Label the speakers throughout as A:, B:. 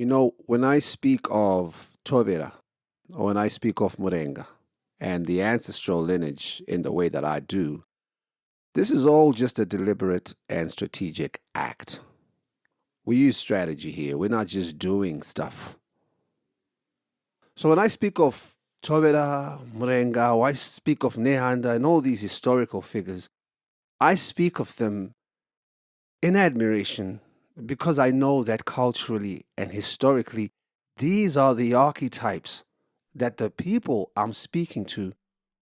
A: When I speak of Tovera, or when I speak of Murenga, and the ancestral lineage in the way that I do, this is all just a deliberate and strategic act. We use strategy here. We're not just doing stuff. So when I speak of Tovera, Murenga, or I speak of Nehanda and all these historical figures, I speak of them in admiration because I know that culturally and historically, these are the archetypes that the people I'm speaking to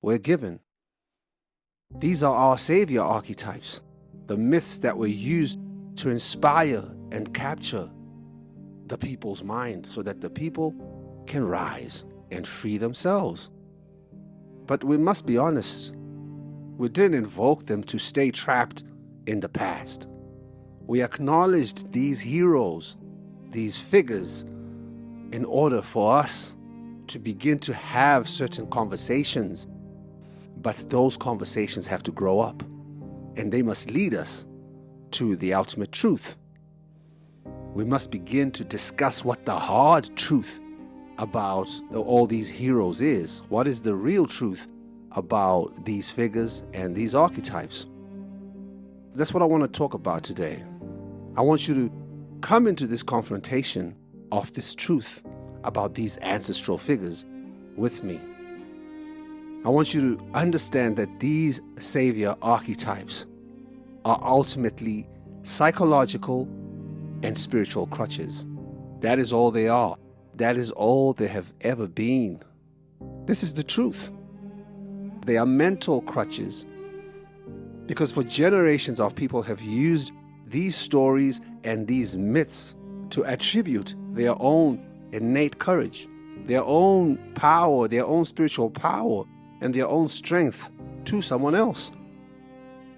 A: were given. These are our savior archetypes, the myths that were used to inspire and capture the people's mind so that the people can rise and free themselves. But we must be honest, we didn't invoke them to stay trapped in the past. We acknowledged these heroes, these figures, in order for us to begin to have certain conversations. But those conversations have to grow up, and they must lead us to the ultimate truth. We must begin to discuss what the hard truth about all these heroes is. What is the real truth about these figures and these archetypes? That's what I want to talk about today. I want you to come into this confrontation of this truth about these ancestral figures with me. I want you to understand that these savior archetypes are ultimately psychological and spiritual crutches. That is all they are. That is all they have ever been. This is the truth. They are mental crutches because for generations of people have used these stories and these myths to attribute their own innate courage, their own power, their own spiritual power, and their own strength to someone else.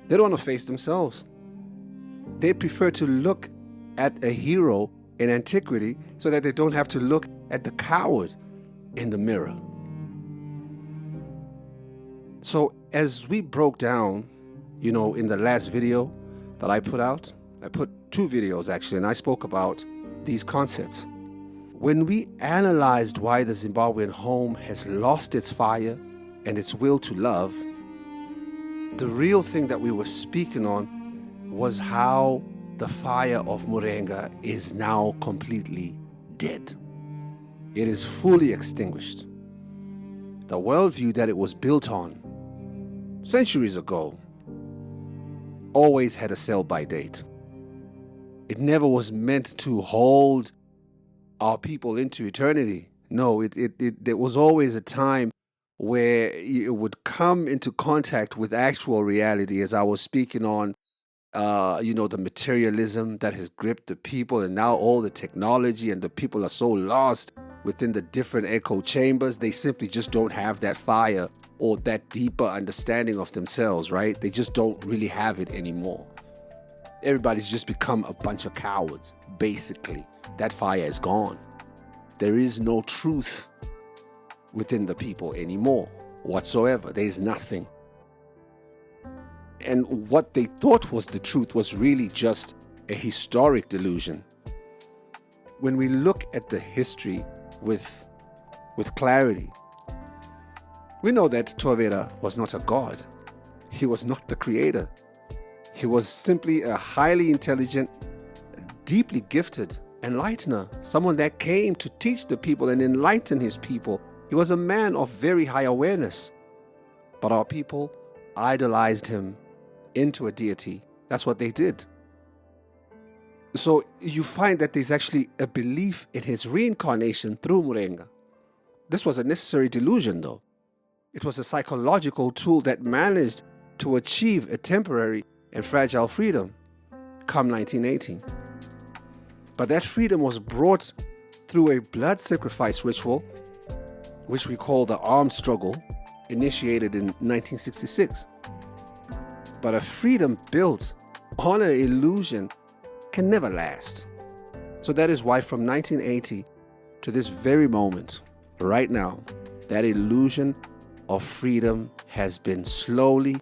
A: They don't want to face themselves. They prefer to look at a hero in antiquity so that they don't have to look at the coward in the mirror. So as we broke down, in the last video that I put out, I put 2 videos actually, and I spoke about these concepts. When we analyzed why the Zimbabwean home has lost its fire and its will to love, the real thing that we were speaking on was how the fire of Murenga is now completely dead. It is fully extinguished. The worldview that it was built on centuries ago always had a sell-by date. It never was meant to hold our people into eternity. No, there was always a time where it would come into contact with actual reality, as I was speaking on, the materialism that has gripped the people, and now all the technology, and the people are so lost within the different echo chambers, they simply just don't have that fire or that deeper understanding of themselves, right? They just don't really have it anymore. Everybody's just become a bunch of cowards, basically. That fire is gone. There is no truth within the people anymore whatsoever. There is nothing. And what they thought was the truth was really just a historic delusion. When we look at the history with clarity, we know that Tovera was not a god. He was not the creator. He was simply a highly intelligent, deeply gifted Enlightener, someone that came to teach the people and enlighten his people. He was a man of very high awareness. But our people idolized him into a deity. That's what they did. So you find that there's actually a belief in his reincarnation through Murenga. This was a necessary delusion, though. It was a psychological tool that managed to achieve a temporary and fragile freedom come 1918. But that freedom was brought through a blood sacrifice ritual, which we call the armed struggle, initiated in 1966. But a freedom built on an illusion can never last. So that is why from 1980 to this very moment, right now, that illusion of freedom has been slowly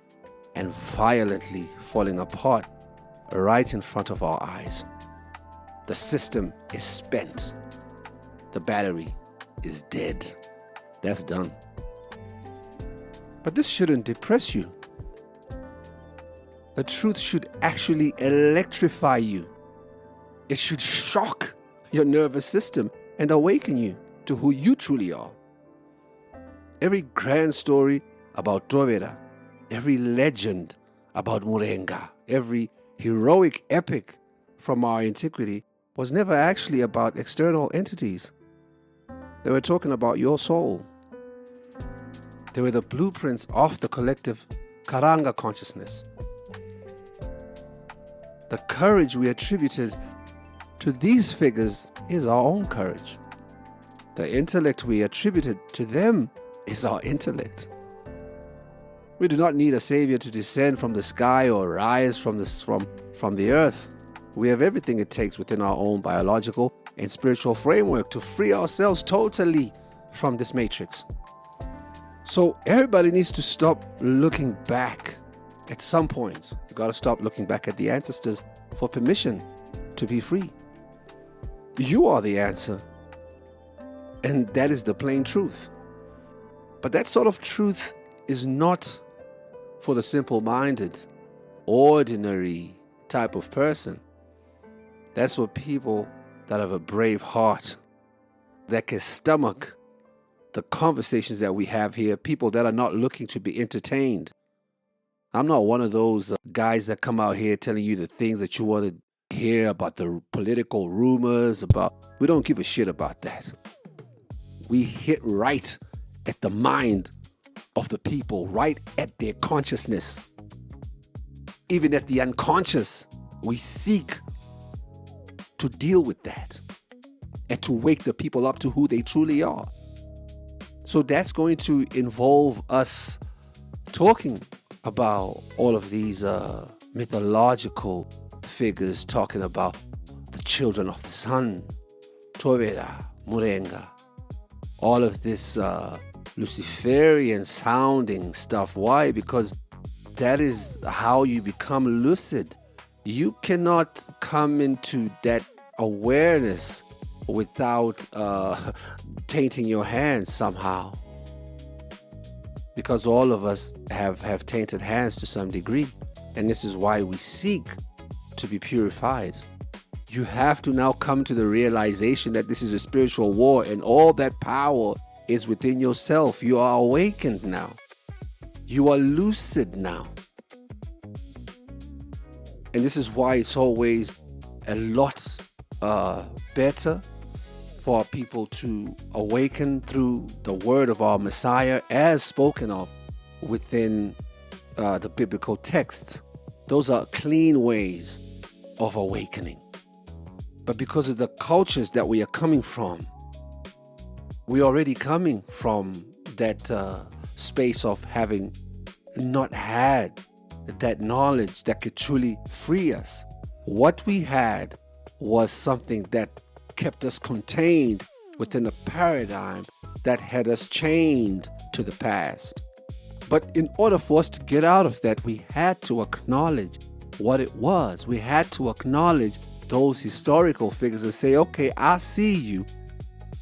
A: and violently falling apart right in front of our eyes. The system is spent. the battery is dead. That's done. But this shouldn't depress you. The truth should actually electrify you. It should shock your nervous system and awaken you to who you truly are. Every grand story about Tovera, every legend about Murenga, every heroic epic from our antiquity was never actually about external entities. They were talking about your soul. They were the blueprints of the collective Karanga consciousness. The courage we attributed to these figures is our own courage. The intellect we attributed to them is our intellect. We do not need a savior to descend from the sky or rise from the earth. We have everything it takes within our own biological and spiritual framework to free ourselves totally from this matrix. So everybody needs to stop looking back at some point. You got to stop looking back at the ancestors for permission to be free. You are the answer. And that is the plain truth. But that sort of truth is not for the simple-minded, ordinary type of person. That's for people that have a brave heart, that can stomach the conversations that we have here, people that are not looking to be entertained. I'm not one of those guys that come out here telling you the things that you want to hear about the political rumors, we don't give a shit about that. We hit right at the mind of the people, right at their consciousness. Even at the unconscious, we seek to deal with that and to wake the people up to who they truly are. So that's going to involve us talking about all of these mythological figures, talking about the children of the sun, Tovera, Murenga, all of this Luciferian sounding stuff. Why? Because that is how you become lucid. You cannot come into that awareness without tainting your hands somehow. Because all of us have tainted hands to some degree. And this is why we seek to be purified. You have to now come to the realization that this is a spiritual war and all that power is within yourself. You are awakened now. You are lucid now. And this is why it's always a lot better for our people to awaken through the word of our Messiah as spoken of within the biblical texts. Those are clean ways of awakening. But because of the cultures that we are coming from, we're already coming from that space of having not had that knowledge that could truly free us. What we had was something that kept us contained within a paradigm that had us chained to the past. But in order for us to get out of that, we had to acknowledge what it was. We had to acknowledge those historical figures and say, okay, I see you.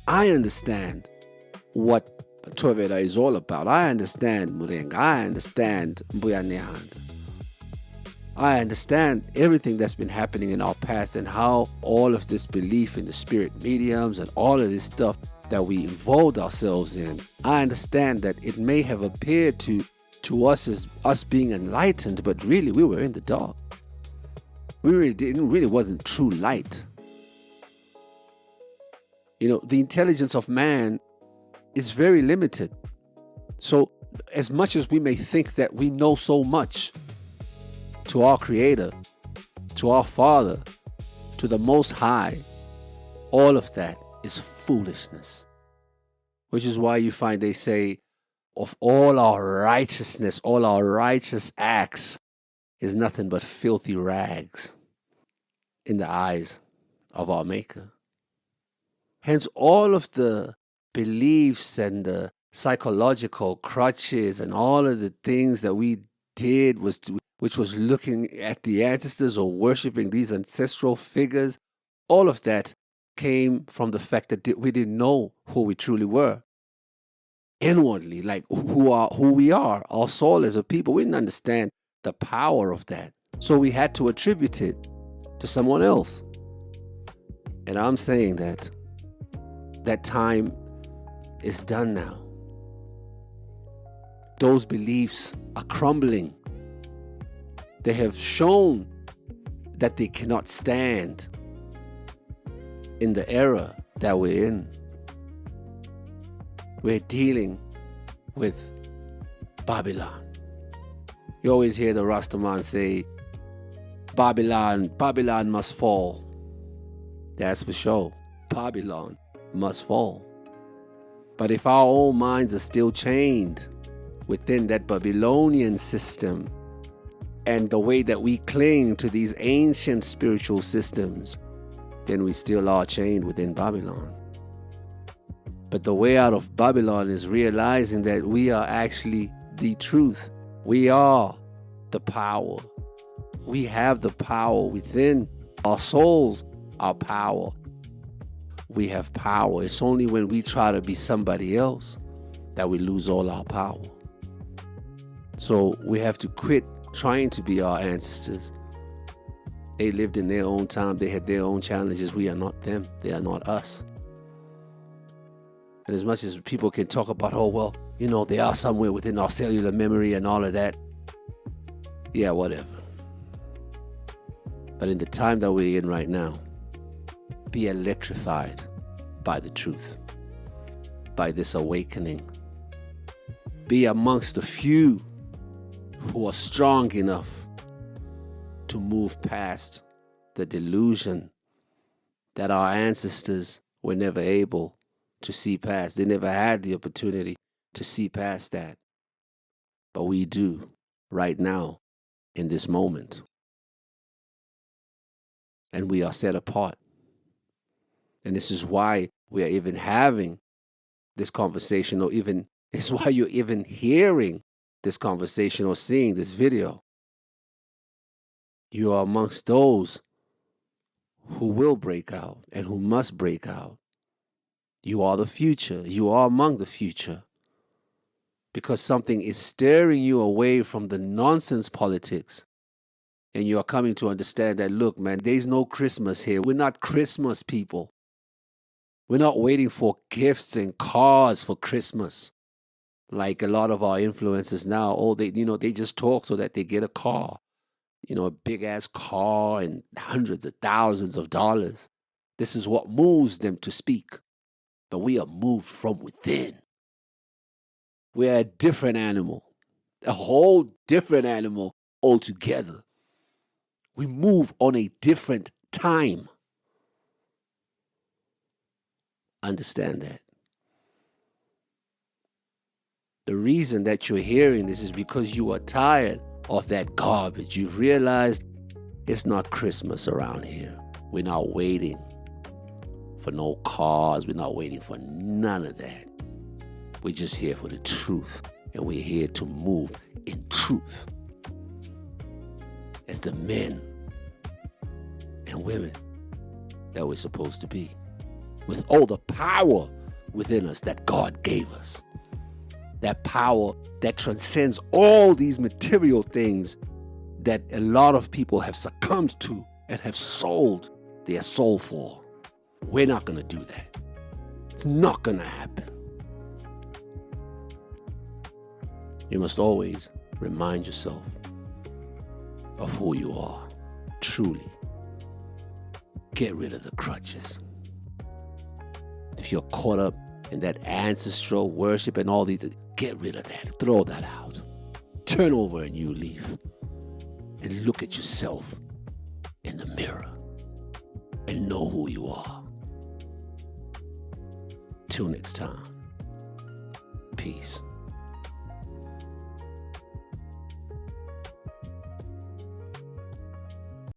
A: I understand what Tovera is all about. I understand Murenga. I understand Mbuyanehanda. I understand everything that's been happening in our past and how all of this belief in the spirit mediums and all of this stuff that we involved ourselves in, I understand that it may have appeared to us as us being enlightened, but really we were in the dark. We really wasn't true light. You know, the intelligence of man is very limited. So as much as we may think that we know so much, to our Creator, to our Father, to the Most High, all of that is foolishness. Which is why you find they say, of all our righteousness, all our righteous acts is nothing but filthy rags in the eyes of our Maker. Hence, all of the beliefs and the psychological crutches and all of the things that we did which was looking at the ancestors or worshiping these ancestral figures, all of that came from the fact that we didn't know who we truly were. Inwardly, like who we are, our soul as a people. We didn't understand the power of that. So we had to attribute it to someone else. And I'm saying that time is done now. Those beliefs are crumbling. They have shown that they cannot stand in the era that we're in. We're dealing with Babylon. You always hear the Rastaman say, Babylon must fall. That's for sure. Babylon must fall. But if our own minds are still chained within that Babylonian system and the way that we cling to these ancient spiritual systems, then we still are chained within Babylon. But the way out of Babylon is realizing that we are actually the truth. We are the power. We have the power within our souls, our power. We have power. It's only when we try to be somebody else that we lose all our power. So we have to quit trying to be our ancestors. They lived in their own time. They had their own challenges. We are not them. They are not us. And as much as people can talk about, oh, well, they are somewhere within our cellular memory and all of that. Yeah, whatever. But in the time that we're in right now, be electrified by the truth, by this awakening. Be amongst the few who are strong enough to move past the delusion that our ancestors were never able to see past. They never had the opportunity to see past that. But we do right now in this moment. And we are set apart. And this is why we are even having this conversation, or even it's why you're even hearing this conversation or seeing this video. You are amongst those who will break out and who must break out. You are the future. You are among the future. Because something is steering you away from the nonsense politics. And you are coming to understand that, look, man, there's no Christmas here. We're not Christmas people. We're not waiting for gifts and cars for Christmas. Like a lot of our influencers now, they just talk so that they get a car. A big ass car and hundreds of thousands of dollars. This is what moves them to speak. But we are moved from within. We're a different animal. A whole different animal altogether. We move on a different time. Understand that. The reason that you're hearing this is because you are tired of that garbage. You've realized it's not Christmas around here. We're not waiting for no cars. We're not waiting for none of that. We're just here for the truth. And we're here to move in truth. As the men and women that we're supposed to be. With all the power within us that God gave us. That power that transcends all these material things that a lot of people have succumbed to and have sold their soul for. We're not going to do that. It's not going to happen. You must always remind yourself of who you are, truly. Get rid of the crutches. If you're caught up in that ancestral worship and all these, get rid of that. Throw that out. Turn over a new leaf and look at yourself in the mirror and know who you are. Till next time. Peace.